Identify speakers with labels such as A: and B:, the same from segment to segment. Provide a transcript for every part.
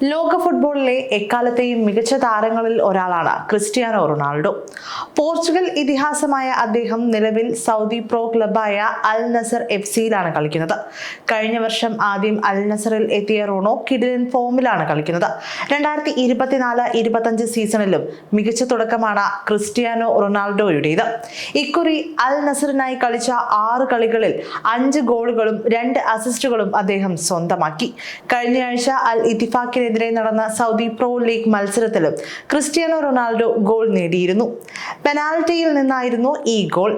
A: ലോക ഫുട്ബോളിലെ എക്കാലത്തെയും മികച്ച താരങ്ങളിൽ ഒരാളാണ് ക്രിസ്ത്യാനോ റൊണാൾഡോ. പോർച്ചുഗൽ ഇതിഹാസമായ അദ്ദേഹം നിലവിൽ സൗദി പ്രോ ക്ലബായ അൽ നസർ FC-യിലാണ് കളിക്കുന്നത്. കഴിഞ്ഞ വർഷം ആദ്യം അൽ നസറിൽ എത്തിയ റോണോ കിടിലൻ ഫോമിലാണ് കളിക്കുന്നത്. 2024-25 സീസണിലും മികച്ച തുടക്കമാണ് ക്രിസ്ത്യാനോ റൊണാൾഡോയുടേത്. ഇക്കുറി അൽ നസറിനായി കളിച്ച 6 കളികളിൽ 5 ഗോളുകളും 2 അസിസ്റ്റുകളും അദ്ദേഹം സ്വന്തമാക്കി. കഴിഞ്ഞയാഴ്ച അൽ ഇത്തിഫാക്കിനെതിരെ നടന്ന സൗദി പ്രോ ലീഗ് മത്സരത്തിലും ക്രിസ്ത്യാനോ റൊണാൾഡോ ഗോൾ നേടിയിരുന്നു. പെനാൽറ്റിയിൽ നിന്നായിരുന്നു ഈ ഗോൾ.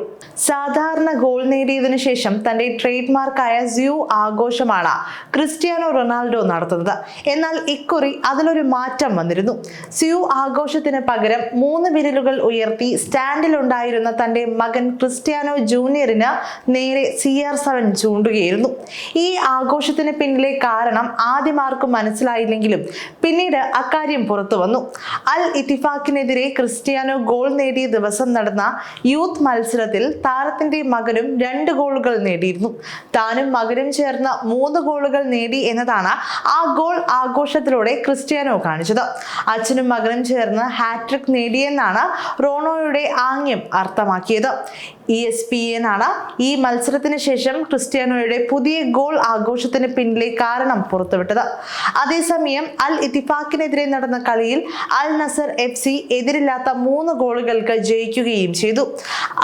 A: സാധാരണ ഗോൾ നേടിയതിനു ശേഷം തന്റെ ട്രേഡ് മാർക്കായ സ്യൂ ആഘോഷമാണ് ക്രിസ്ത്യാനോ റൊണാൾഡോ നടത്തുന്നത്. എന്നാൽ ഇക്കുറി അതിലൊരു മാറ്റം വന്നിരുന്നു. സ്യൂ ആഘോഷത്തിന് പകരം 3 വിരലുകൾ ഉയർത്തി സ്റ്റാൻഡിലുണ്ടായിരുന്ന തന്റെ മകൻ ക്രിസ്ത്യാനോ ജൂനിയറിന് നേരെ CR7 ചൂണ്ടുകയായിരുന്നു. ഈ ആഘോഷത്തിന് പിന്നിലെ കാരണം ആദ്യം ആർക്കും മനസ്സിലായില്ലെങ്കിലും പിന്നീട് അക്കാര്യം പുറത്തു വന്നു. അൽ ഇത്തിഫാക്കിനെതിരെ ക്രിസ്ത്യാനോ ഗോൾ നേടിയ ദിവസം നടന്ന യൂത്ത് മത്സരത്തിൽ താരത്തിന്റെ മകനും 2 ഗോളുകൾ നേടിയിരുന്നു. താനും മകനും ചേർന്ന് 3 ഗോളുകൾ നേടി എന്നതാണ് ആ ഗോൾ ആഘോഷത്തിലൂടെ ക്രിസ്ത്യാനോ കാണിച്ചത്. അച്ഛനും മകനും ചേർന്ന് ഹാട്രിക് നേടിയെന്നാണ് റോണോയുടെ ആംഗ്യം അർത്ഥമാക്കിയത്. ESPN ആണ് ഈ മത്സരത്തിന് ശേഷം ക്രിസ്ത്യാനോയുടെ പുതിയ ഗോൾ ആഘോഷത്തിന് പിന്നിലെ കാരണം പുറത്തുവിട്ടത്. അതേസമയം അൽ ഇത്തിഫാക്കിനെതിരെ നടന്ന കളിയിൽ അൽ നസർ FC എതിരില്ലാത്ത 3 ഗോളുകൾക്ക് ജയിക്കുകയും ചെയ്തു.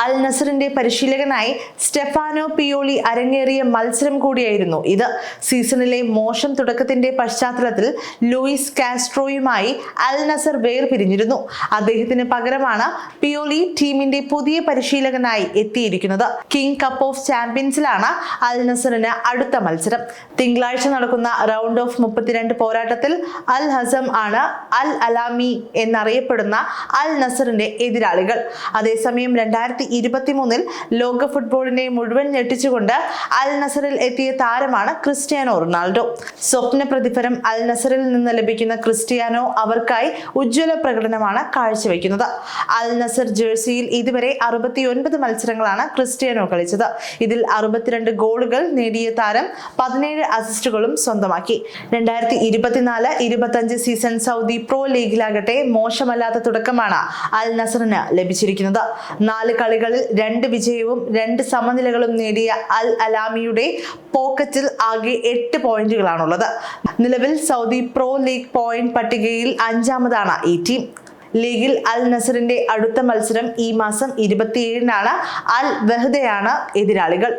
A: അൽ നസറിന്റെ പരിശീലകനായി സ്റ്റെഫാനോ പിയോളി അരങ്ങേറിയ മത്സരം കൂടിയായിരുന്നു ഇത്. സീസണിലെ മോശം തുടക്കത്തിന്റെ പശ്ചാത്തലത്തിൽ ലൂയിസ് കാസ്ട്രോയുമായി അൽ നസർ വേർപിരിഞ്ഞിരുന്നു. അദ്ദേഹത്തിന് പകരമാണ് പിയോളി ടീമിന്റെ പുതിയ പരിശീലകനായി എത്തിയിരിക്കുന്നത്. കിങ് കപ്പ് ഓഫ് ചാമ്പ്യൻസിലാണ് അൽ നസറിന് അടുത്ത മത്സരം. തിങ്കളാഴ്ച നടക്കുന്ന റൗണ്ട് ഓഫ് 32 പോരാട്ടത്തിൽ അൽ ഹസം ആണ് അൽ അലാമി എന്നറിയപ്പെടുന്ന അൽ നസറിന്റെ എതിരാളികൾ. അതേസമയം 2023 ലോക ഫുട്ബോളിനെ മുഴുവൻ ഞെട്ടിച്ചുകൊണ്ട് അൽ നസറിൽ എത്തിയ താരമാണ് ക്രിസ്ത്യാനോ റൊണാൾഡോ. സ്വപ്ന പ്രതിഫലം അൽ നസറിൽ നിന്ന് ലഭിക്കുന്ന ക്രിസ്ത്യാനോ അവർക്കായി ഉജ്ജ്വല പ്രകടനമാണ് കാഴ്ചവെക്കുന്നത്. അൽ നസർ ജേഴ്സിയിൽ ഇതുവരെ 69 മത്സരങ്ങളാണ് ക്രിസ്ത്യാനോ കളിച്ചത്. ഇതിൽ 62 ഗോളുകൾ നേടിയ താരം 17 അസിസ്റ്റുകളും സ്വന്തമാക്കി. 2024-25 സീസൺ സൗദി പ്രോ ലീഗിലാകട്ടെ മോശമല്ലാത്ത തുടക്കമാണ് അൽ നസറിന് ലഭിച്ചിരിക്കുന്നത്. 4 കളികളിൽ 2 വിജയവും 2 സമനിലകളും നേടിയ അൽ അലാമിയുടെ പോക്കറ്റിൽ ആകെ 8 പോയിന്റുകളാണുള്ളത്. നിലവിൽ സൗദി പ്രോ ലീഗ് പോയിന്റ് പട്ടികയിൽ 5-ാമതാണ് ഈ ടീം. ലീഗിൽ അൽ നസറിന്റെ അടുത്ത മത്സരം ഈ മാസം 27-നാണ്. അൽ വഹ്ദയാണ് എതിരാളികൾ.